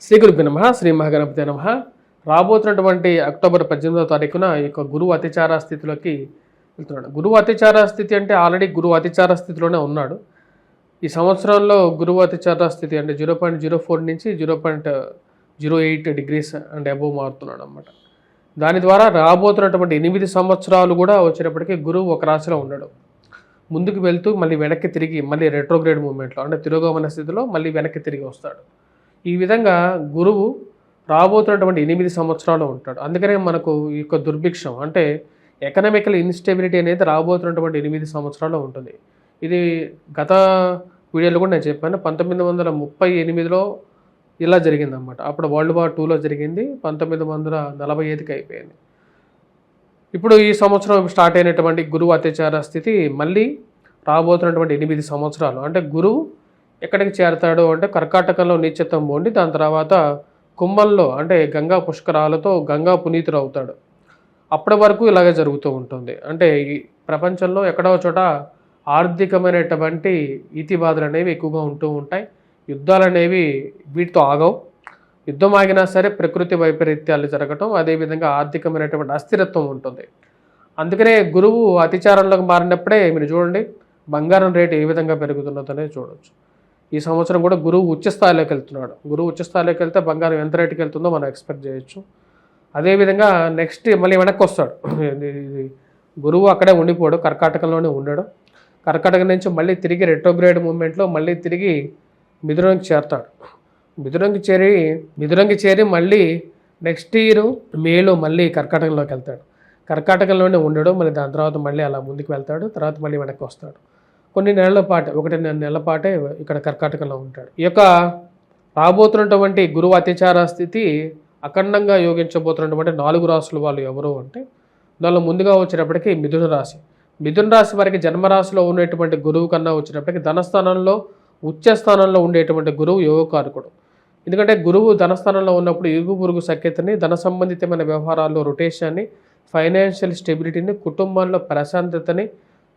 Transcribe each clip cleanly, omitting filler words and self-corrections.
శ్రీ గురుభ్యో నమః. శ్రీ మహాగణపతే నమః. రాబోతున్నటువంటి అక్టోబర్ 18వ తారీఖున ఈ యొక్క గురువు అతిచార స్థితిలోకి వెళ్తున్నాడు. గురువు అతిచార స్థితి అంటే ఆల్రెడీ గురువు అతిచార స్థితిలోనే ఉన్నాడు. ఈ సంవత్సరంలో గురువు అతిచార స్థితి అంటే 0.04 నుంచి 0.08 డిగ్రీస్ అండ్ అబోవ్ మారుతున్నాడు అన్నమాట. దాని ద్వారా రాబోతున్నటువంటి 8 సంవత్సరాలు కూడా వచ్చేటప్పటికీ గురువు ఒక రాశిలో ఉండడు. ముందుకు వెళ్తూ మళ్ళీ వెనక్కి తిరిగి మళ్ళీ రెట్రోగ్రేడ్ మూవ్మెంట్లో అంటే తిరోగమన స్థితిలో మళ్ళీ వెనక్కి తిరిగి వస్తాడు. ఈ విధంగా గురువు రాబోతున్నటువంటి 8 సంవత్సరాలు ఉంటాడు. అందుకనే మనకు ఈ యొక్క దుర్భిక్షం అంటే ఎకనామికల్ ఇన్స్టెబిలిటీ అనేది రాబోతున్నటువంటి 8 సంవత్సరాలు ఉంటుంది. ఇది గత వీడియోలో కూడా నేను చెప్పాను. 1938లో ఇలా జరిగిందన్నమాట. అప్పుడు వరల్డ్ వార్ 2లో జరిగింది. 1945కి అయిపోయింది. ఇప్పుడు ఈ సంవత్సరం స్టార్ట్ అయినటువంటి గురువు అత్యాచార స్థితి మళ్ళీ రాబోతున్నటువంటి 8 సంవత్సరాలు అంటే గురువు ఎక్కడికి చేరతాడు అంటే కర్కాటకంలో నీచత్వం పొంది దాని తర్వాత కుంభంలో అంటే గంగా పుష్కరాలతో గంగా పునీతుడు అవుతాడు. అప్పటి వరకు ఇలాగే జరుగుతూ ఉంటుంది. అంటే ఈ ప్రపంచంలో ఎక్కడో చోట ఆర్థికమైనటువంటి ఈతి బాధలు అనేవి ఎక్కువగా ఉంటూ ఉంటాయి. యుద్ధాలు అనేవి వీటితో ఆగవు. యుద్ధం ఆగినా సరే ప్రకృతి వైపరీత్యాలు జరగటం, అదేవిధంగా ఆర్థికమైనటువంటి అస్థిరత్వం ఉంటుంది. అందుకనే గురువు అతిచారంలోకి మారినప్పుడే మీరు చూడండి బంగారం రేటు ఏ విధంగా పెరుగుతున్నదనే చూడవచ్చు. ఈ సంవత్సరం కూడా గురువు ఉచ్చస్థాయిలోకి వెళ్తున్నాడు. గురువు ఉచ్చస్థాయిలోకి వెళ్తే బంగారం ఎంత రేటుకి వెళ్తుందో మనం ఎక్స్పెక్ట్ చేయొచ్చు. అదేవిధంగా నెక్స్ట్ మళ్ళీ వెనక్కి వస్తాడు. గురువు అక్కడే ఉండిపోడు, కర్కాటకంలోనే ఉండడు. కర్కాటకం నుంచి మళ్ళీ తిరిగి రెట్రోగ్రేడ్ మూవ్మెంట్లో మళ్ళీ తిరిగి మిథునంకి చేరతాడు. మిథునంకి చేరి మళ్ళీ నెక్స్ట్ ఇయర్ మేలో మళ్ళీ కర్కాటకంలోకి వెళ్తాడు. కర్కాటకంలోనే ఉండడు. మళ్ళీ దాని తర్వాత మళ్ళీ అలా ముందుకు వెళ్తాడు. తర్వాత మళ్ళీ వెనక్కి వస్తాడు. కొన్ని నెలల పాటు 1 నెలల పాటే ఇక్కడ కర్కాటకంలో ఉంటాడు. ఈ యొక్క రాబోతున్నటువంటి గురువు అత్యాచార స్థితి అఖండంగా యోగించబోతున్నటువంటి 4 రాశుల వాళ్ళు ఎవరు అంటే దానిలో ముందుగా వచ్చేటప్పటికి మిథున రాశి. మిథున రాశి వారికి జన్మరాశిలో ఉండేటువంటి గురువు కన్నా వచ్చేటప్పటికి ధనస్థానంలో ఉచ్చస్థానంలో ఉండేటువంటి గురువు యోగకారకుడు. ఎందుకంటే గురువు ధనస్థానంలో ఉన్నప్పుడు ఇరుగు పొరుగు సఖ్యతని, ధన సంబంధితమైన వ్యవహారాల్లో రొటేషన్ని, ఫైనాన్షియల్ స్టెబిలిటీని, కుటుంబాల్లో ప్రశాంతతని,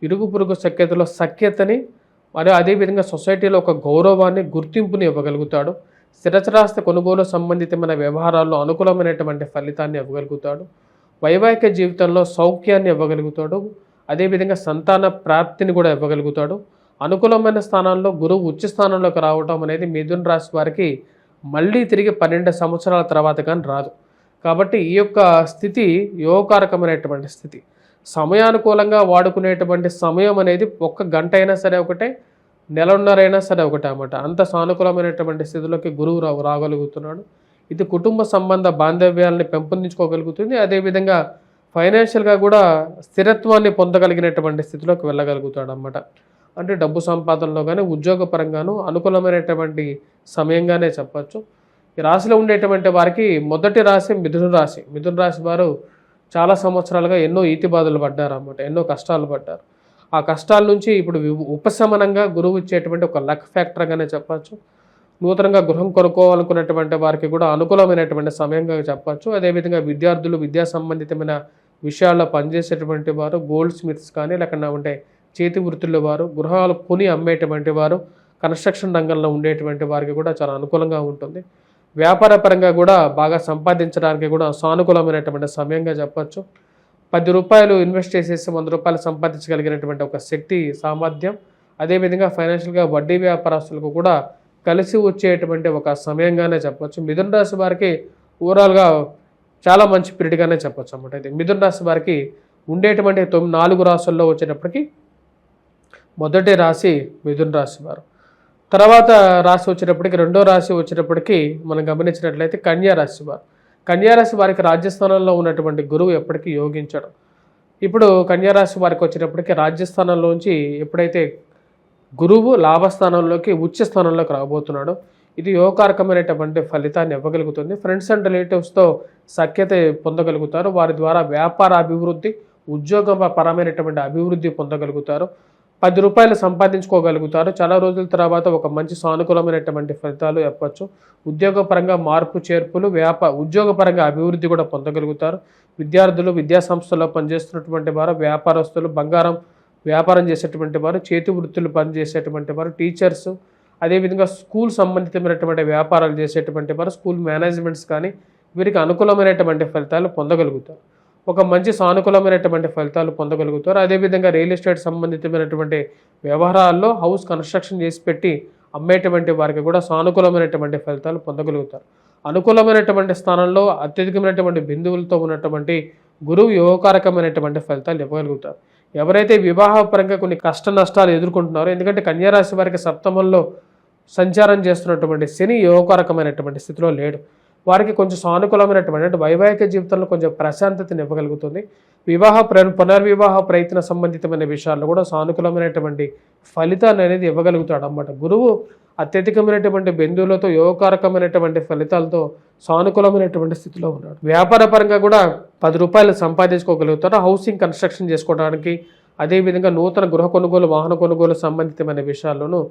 ఇరుగు పొరుగు సఖ్యతని మరియు అదేవిధంగా సొసైటీలో ఒక గౌరవాన్ని, గుర్తింపుని ఇవ్వగలుగుతాడు. స్థిరచరాస్తి కొనుగోలు సంబంధితమైన వ్యవహారాల్లో అనుకూలమైనటువంటి ఫలితాన్ని ఇవ్వగలుగుతాడు. వైవాహిక జీవితంలో సౌఖ్యాన్ని ఇవ్వగలుగుతాడు. అదేవిధంగా సంతాన ప్రాప్తిని కూడా ఇవ్వగలుగుతాడు. అనుకూలమైన స్థానాల్లో గురువు ఉచ్చ స్థానంలోకి రావటం అనేది మిథున రాశి వారికి మళ్ళీ తిరిగి 12 సంవత్సరాల తర్వాత కానీ రాదు. కాబట్టి ఈ యొక్క స్థితి యోగకారకమైనటువంటి స్థితి. సమయానుకూలంగా వాడుకునేటువంటి సమయం అనేది 1 గంట అయినా సరే ఒకటే, నెలన్నర అయినా సరే ఒకటే అన్నమాట. అంత సానుకూలమైనటువంటి స్థితిలోకి గురువు రాగలుగుతున్నాడు. ఇది కుటుంబ సంబంధ బాంధవ్యాలని పెంపొందించుకోగలుగుతుంది. అదేవిధంగా ఫైనాన్షియల్గా కూడా స్థిరత్వాన్ని పొందగలిగినటువంటి స్థితిలోకి వెళ్ళగలుగుతాడు అన్నమాట. అంటే డబ్బు సంపాదనలో కానీ ఉద్యోగపరంగాను అనుకూలమైనటువంటి సమయంగానే చెప్పచ్చు. ఈ రాశిలో ఉండేటువంటి వారికి మొదటి రాశి మిథున రాశి. మిథున రాశి వారు చాలా సంవత్సరాలుగా ఎన్నో ఈతి బాధలు పడ్డారు అన్నమాట. ఎన్నో కష్టాలు పడ్డారు. ఆ కష్టాల నుంచి ఇప్పుడు ఉపశమనంగా గురువు ఇచ్చేటువంటి ఒక లక్ ఫ్యాక్టర్గానే చెప్పచ్చు. నూతనంగా గృహం కొనుక్కోవాలనుకున్నటువంటి వారికి కూడా అనుకూలమైనటువంటి సమయంగా చెప్పచ్చు. అదేవిధంగా విద్యార్థులు విద్యా సంబంధితమైన విషయాల్లో పనిచేసేటువంటి వారు, గోల్డ్ స్మిత్స్ కానీ లేకుండా ఉంటే చేతి వృత్తుల వారు, గృహాలు కొని అమ్మేటువంటి వారు, కన్స్ట్రక్షన్ రంగంలో ఉండేటువంటి వారికి కూడా చాలా అనుకూలంగా ఉంటుంది. వ్యాపార పరంగా కూడా బాగా సంపాదించడానికి కూడా సానుకూలమైనటువంటి సమయంగా చెప్పచ్చు. 10 రూపాయలు ఇన్వెస్ట్ చేసేసి 100 రూపాయలు సంపాదించగలిగినటువంటి ఒక శక్తి, సామర్థ్యం, అదేవిధంగా ఫైనాన్షియల్గా వడ్డీ వ్యాపారస్తులకు కూడా కలిసి వచ్చేటువంటి ఒక సమయంగానే చెప్పచ్చు. మిథున రాశి వారికి ఓవరాల్గా చాలా మంచి పీరియడ్గానే చెప్పచ్చు అన్నమాట. అయితే మిథున రాశి వారికి ఉండేటువంటి 4 రాశుల్లో వచ్చేటప్పటికి మొదటి రాశి మిథున రాశి వారు. తర్వాత రాశి వచ్చేటప్పటికి 2వ రాశి వచ్చేటప్పటికి మనం గమనించినట్లయితే కన్యా రాశి వారు. కన్యా రాశి వారికి రాజ్యస్థానంలో ఉన్నటువంటి గురువు ఎప్పటికీ యోగించడం. ఇప్పుడు కన్యా రాశి వారికి వచ్చేటప్పటికి రాజ్యస్థానంలోంచి ఎప్పుడైతే గురువు లాభస్థానంలోకి ఉచ్చ స్థానంలోకి రాబోతున్నాడో ఇది యోగకారకమైనటువంటి ఫలితాన్ని ఇవ్వగలుగుతుంది. ఫ్రెండ్స్ అండ్ రిలేటివ్స్తో సఖ్యత పొందగలుగుతారు. వారి ద్వారా వ్యాపార అభివృద్ధి, ఉద్యోగపరమైనటువంటి అభివృద్ధి పొందగలుగుతారు. 10 రూపాయలు సంపాదించుకోగలుగుతారు. చాలా రోజుల తర్వాత ఒక మంచి సానుకూలమైనటువంటి ఫలితాలు చెప్పచ్చు. ఉద్యోగపరంగా మార్పు చేర్పులు, ఉద్యోగపరంగా అభివృద్ధి కూడా పొందగలుగుతారు. విద్యార్థులు, విద్యా సంస్థల్లో పనిచేస్తున్నటువంటి వారు, వ్యాపారస్తులు, బంగారం వ్యాపారం చేసేటువంటి వారు, చేతి వృత్తులు పనిచేసేటువంటి వారు, టీచర్స్, అదేవిధంగా స్కూల్ సంబంధితమైనటువంటి వ్యాపారాలు చేసేటువంటి వారు, స్కూల్ మేనేజ్మెంట్స్ కానీ వీరికి అనుకూలమైనటువంటి ఫలితాలు పొందగలుగుతారు. ఒక మంచి సానుకూలమైనటువంటి ఫలితాలు పొందగలుగుతారు. అదేవిధంగా రియల్ ఎస్టేట్ సంబంధితమైనటువంటి వ్యవహారాల్లో హౌస్ కన్స్ట్రక్షన్ చేసి పెట్టి అమ్మేటువంటి వారికి కూడా సానుకూలమైనటువంటి ఫలితాలు పొందగలుగుతారు. అనుకూలమైనటువంటి స్థానంలో అత్యధికమైనటువంటి బిందువులతో ఉన్నటువంటి గురువు యోగకారకమైనటువంటి ఫలితాలు ఇవ్వగలుగుతారు. ఎవరైతే వివాహపరంగా కొన్ని కష్ట నష్టాలు ఎదుర్కొంటున్నారో, ఎందుకంటే కన్యారాశి వారికి సప్తమంలో సంచారం చేస్తున్నటువంటి శని యోగకారకమైనటువంటి స్థితిలో లేడు. వారికి కొంచెం సానుకూలమైనటువంటి అంటే వైవాహిక జీవితంలో కొంచెం ప్రశాంతతను ఇవ్వగలుగుతుంది. పునర్వివాహ ప్రయత్న సంబంధితమైన విషయాల్లో కూడా సానుకూలమైనటువంటి ఫలితాన్ని అనేది ఇవ్వగలుగుతాడు అన్నమాట. గురువు అత్యధికమైనటువంటి బిందువులతో యోగకారకమైనటువంటి ఫలితాలతో సానుకూలమైనటువంటి స్థితిలో ఉన్నాడు. వ్యాపార పరంగా కూడా 10 రూపాయలు సంపాదించుకోగలుగుతారు. హౌసింగ్ కన్స్ట్రక్షన్ చేసుకోవడానికి, అదేవిధంగా నూతన గృహ కొనుగోలు, వాహన కొనుగోలు సంబంధితమైన విషయాల్లోనూ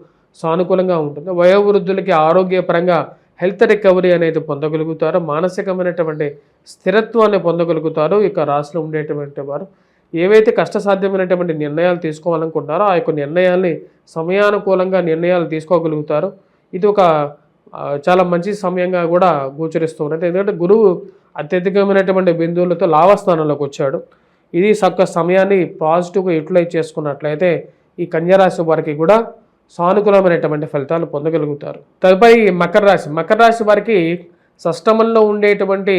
సానుకూలంగా ఉంటుంది. వయోవృద్ధులకి ఆరోగ్యపరంగా హెల్త్ రికవరీ అనేది పొందగలుగుతారు. మానసికమైనటువంటి స్థిరత్వాన్ని పొందగలుగుతారు. ఇక రాశిలో ఉండేటువంటి వారు ఏవైతే కష్టసాధ్యమైనటువంటి నిర్ణయాలు తీసుకోవాలనుకుంటారో ఆ యొక్క నిర్ణయాల్ని సమయానుకూలంగా నిర్ణయాలు తీసుకోగలుగుతారు. ఇది ఒక చాలా మంచి సమయంగా కూడా గోచరిస్తూ ఉన్నది. ఎందుకంటే గురువు అత్యధికమైనటువంటి బిందువులతో లాభస్థానంలోకి వచ్చాడు. ఇది సమయాన్ని పాజిటివ్గా యూటిలైజ్ చేసుకున్నట్లయితే ఈ కన్యారాశి వారికి కూడా సానుకూలమైనటువంటి ఫలితాలు పొందగలుగుతారు. తదుపరి మకర రాశి వారికి షష్టమంలో ఉండేటువంటి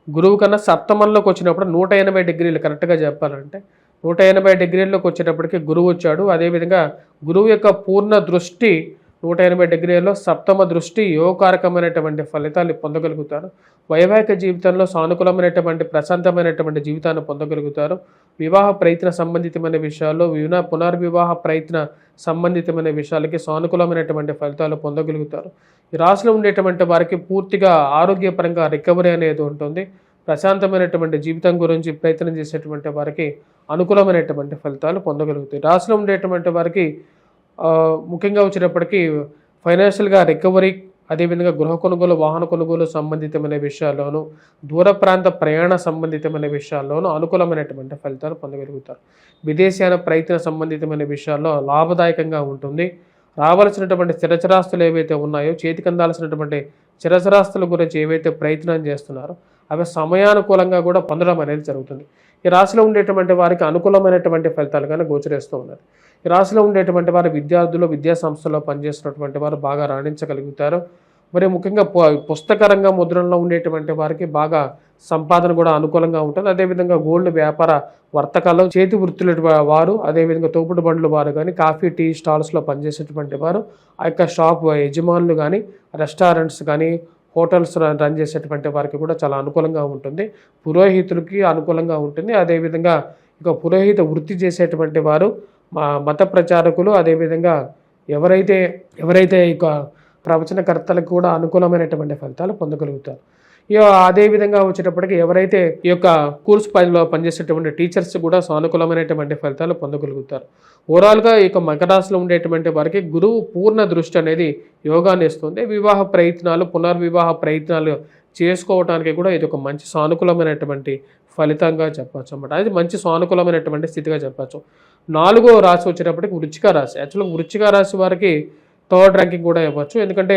గురువు కన్నా సప్తమంలోకి వచ్చినప్పుడు 180 డిగ్రీలు, కరెక్ట్గా చెప్పాలంటే 180 డిగ్రీల్లోకి వచ్చేటప్పటికి గురువు వచ్చాడు. అదేవిధంగా గురువు యొక్క పూర్ణ దృష్టి 180 డిగ్రీల్లో సప్తమ దృష్టి యోగకారకమైనటువంటి ఫలితాలు పొందగలుగుతారు. వైవాహిక జీవితంలో సానుకూలమైనటువంటి ప్రశాంతమైనటువంటి జీవితాన్ని పొందగలుగుతారు. వివాహ ప్రయత్న సంబంధితమైన విషయాల్లో, పునర్వివాహ ప్రయత్న సంబంధితమైన విషయాలకి సానుకూలమైనటువంటి ఫలితాలు పొందగలుగుతారు. ఈ రాశిలో ఉండేటువంటి వారికి పూర్తిగా ఆరోగ్యపరంగా రికవరీ అనేది ఉంటుంది. ప్రశాంతమైనటువంటి జీవితం గురించి ప్రయత్నం చేసేటువంటి వారికి అనుకూలమైనటువంటి ఫలితాలు పొందగలుగుతాయి. రాశిలో ఉండేటువంటి వారికి ముఖ్యంగా వచ్చేటప్పటికీ ఫైనాన్షియల్గా రికవరీ, అదేవిధంగా గృహ కొనుగోలు, వాహన కొనుగోలు సంబంధితమైన విషయాల్లోనూ, దూర ప్రాంత ప్రయాణ సంబంధితమైన విషయాల్లోనూ అనుకూలమైనటువంటి ఫలితాలు పొందగలుగుతారు. విదేశీయాన ప్రయత్న సంబంధితమైన విషయాల్లో లాభదాయకంగా ఉంటుంది. రావాల్సినటువంటి స్థిరచరాస్తులు ఏవైతే ఉన్నాయో, చేతికి అందాల్సినటువంటి స్థిరచరాస్తుల గురించి ఏవైతే ప్రయత్నం చేస్తున్నారో అవి సమయానుకూలంగా కూడా పొందడం అనేది జరుగుతుంది. ఈ రాశిలో ఉండేటువంటి వారికి అనుకూలమైనటువంటి ఫలితాలుగానే గోచరిస్తూ ఉన్నారు. ఈ రాశిలో ఉండేటువంటి వారు విద్యార్థులు, విద్యా సంస్థల్లో పనిచేస్తున్నటువంటి వారు బాగా రాణించగలుగుతారు. మరి ముఖ్యంగా పుస్తకరంగ ముద్రణలో ఉండేటువంటి వారికి బాగా సంపాదన కూడా అనుకూలంగా ఉంటుంది. అదేవిధంగా గోల్డ్ వ్యాపార వర్తకాలు, చేతి వృత్తుల వారు, అదేవిధంగా తోపుడు బండ్లు వారు కానీ, కాఫీ టీ స్టాల్స్లో పనిచేసేటువంటి వారు, ఆ యొక్క షాప్ యజమానులు కానీ, రెస్టారెంట్స్ కానీ, హోటల్స్ రన్ చేసేటువంటి వారికి కూడా చాలా అనుకూలంగా ఉంటుంది. పురోహితులకి అనుకూలంగా ఉంటుంది. అదేవిధంగా ఇక పురోహిత వృత్తి చేసేటువంటి వారు, మత ప్రచారకులు, అదేవిధంగా ఎవరైతే ఇక ప్రవచనకర్తలకు కూడా అనుకూలమైనటువంటి ఫలితాలు పొందగలుగుతారు. అదేవిధంగా వచ్చేటప్పటికి ఎవరైతే ఈ యొక్క కోర్స్ పనిలో పనిచేసేటువంటి టీచర్స్ కూడా సానుకూలమైనటువంటి ఫలితాలు పొందగలుగుతారు. ఓవరాల్గా ఈ యొక్క మకర రాశిలో ఉండేటువంటి వారికి గురువు పూర్ణ దృష్టి అనేది యోగాన్ని ఇస్తుంది. వివాహ ప్రయత్నాలు, పునర్వివాహ ప్రయత్నాలు చేసుకోవడానికి కూడా ఇది ఒక మంచి సానుకూలమైనటువంటి ఫలితంగా చెప్పచ్చు అన్నమాట. అది మంచి సానుకూలమైనటువంటి స్థితిగా చెప్పచ్చు. 4వ రాశి వచ్చేటప్పటికి వృశ్చిక రాశి. యాక్చువల్గా వృశ్చిక రాశి వారికి 3rd ర్యాంకింగ్ కూడా ఇవ్వచ్చు. ఎందుకంటే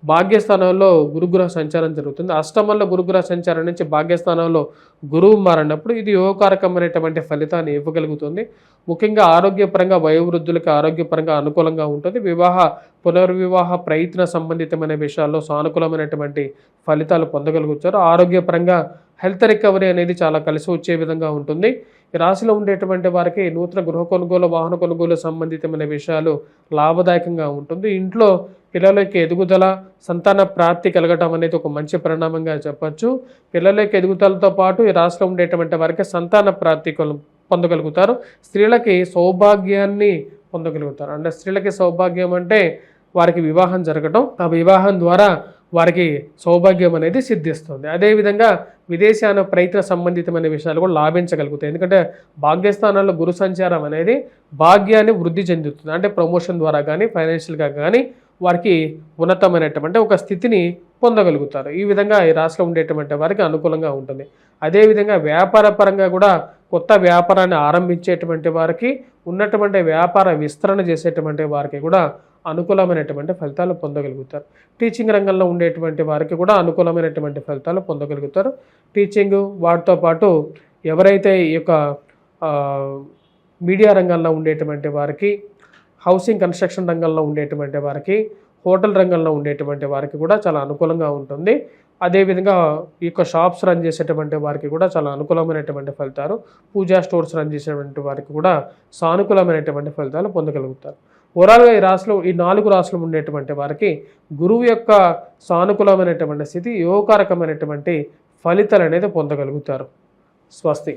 భాగ్యస్థానంలో గురుగ్రహ సంచారం జరుగుతుంది. అష్టమంలో గురుగ్రహ సంచారం నుంచి భాగ్యస్థానంలో గురువు మారినప్పుడు ఇది యోగకారకమైనటువంటి ఫలితాన్ని ఇవ్వగలుగుతుంది. ముఖ్యంగా ఆరోగ్యపరంగా వయోవృద్ధులకి ఆరోగ్యపరంగా అనుకూలంగా ఉంటుంది. పునర్వివాహ ప్రయత్న సంబంధితమైన విషయాల్లో సానుకూలమైనటువంటి ఫలితాలు పొందగలుగుతారు. ఆరోగ్యపరంగా హెల్త్ రికవరీ అనేది చాలా కలిసి వచ్చే విధంగా ఉంటుంది. ఈ రాశిలో ఉండేటువంటి వారికి నూతన గృహ కొనుగోలు, వాహన కొనుగోలు సంబంధితమైన విషయాలు లాభదాయకంగా ఉంటుంది. ఇంట్లో పిల్లలకి ఎదుగుదల, సంతాన ప్రాప్తి కలగటం అనేది ఒక మంచి పరిణామంగా చెప్పచ్చు. పిల్లలకి ఎదుగుదలతో పాటు ఈ రాశిలో ఉండేటువంటి వారికి సంతాన ప్రాప్తి పొందగలుగుతారు. స్త్రీలకి సౌభాగ్యాన్ని పొందగలుగుతారు. అంటే స్త్రీలకి సౌభాగ్యం అంటే వారికి వివాహం జరగటం, ఆ వివాహం ద్వారా వారికి సౌభాగ్యం అనేది సిద్ధిస్తుంది. అదేవిధంగా విదేశాన ప్రయత్న సంబంధితమైన విషయాలు కూడా లాభించగలుగుతాయి. ఎందుకంటే భాగ్యస్థానాల్లో గురు సంచారం అనేది భాగ్యాన్ని వృద్ధి చెందుతుంది. అంటే ప్రమోషన్ ద్వారా కానీ, ఫైనాన్షియల్గా కానీ వారికి ఉన్నతమైనటువంటి ఒక స్థితిని పొందగలుగుతారు. ఈ విధంగా ఈ రాశిలో ఉండేటువంటి వారికి అనుకూలంగా ఉంటుంది. అదేవిధంగా వ్యాపార పరంగా కూడా కొత్త వ్యాపారాన్ని ఆరంభించేటువంటి వారికి, ఉన్నటువంటి వ్యాపార విస్తరణ చేసేటువంటి వారికి కూడా అనుకూలమైనటువంటి ఫలితాలు పొందగలుగుతారు. టీచింగ్ రంగంలో ఉండేటువంటి వారికి కూడా అనుకూలమైనటువంటి ఫలితాలు పొందగలుగుతారు. టీచింగ్ వాటితో పాటు ఎవరైతే ఈ యొక్క మీడియా రంగంలో ఉండేటువంటి వారికి, హౌసింగ్ కన్స్ట్రక్షన్ రంగంలో ఉండేటువంటి వారికి, హోటల్ రంగంలో ఉండేటువంటి వారికి కూడా చాలా అనుకూలంగా ఉంటుంది. అదేవిధంగా ఈ యొక్క షాప్స్ రన్ చేసేటువంటి వారికి కూడా చాలా అనుకూలమైనటువంటి ఫలితాలు, పూజా స్టోర్స్ రన్ చేసేటువంటి వారికి కూడా సానుకూలమైనటువంటి ఫలితాలు పొందగలుగుతారు. ఓవరాల్గా ఈ 4 రాశులు ఉండేటువంటి వారికి గురువు యొక్క సానుకూలమైనటువంటి స్థితి యోగకారకమైనటువంటి ఫలితాలు అనేది పొందగలుగుతారు. స్వస్తి.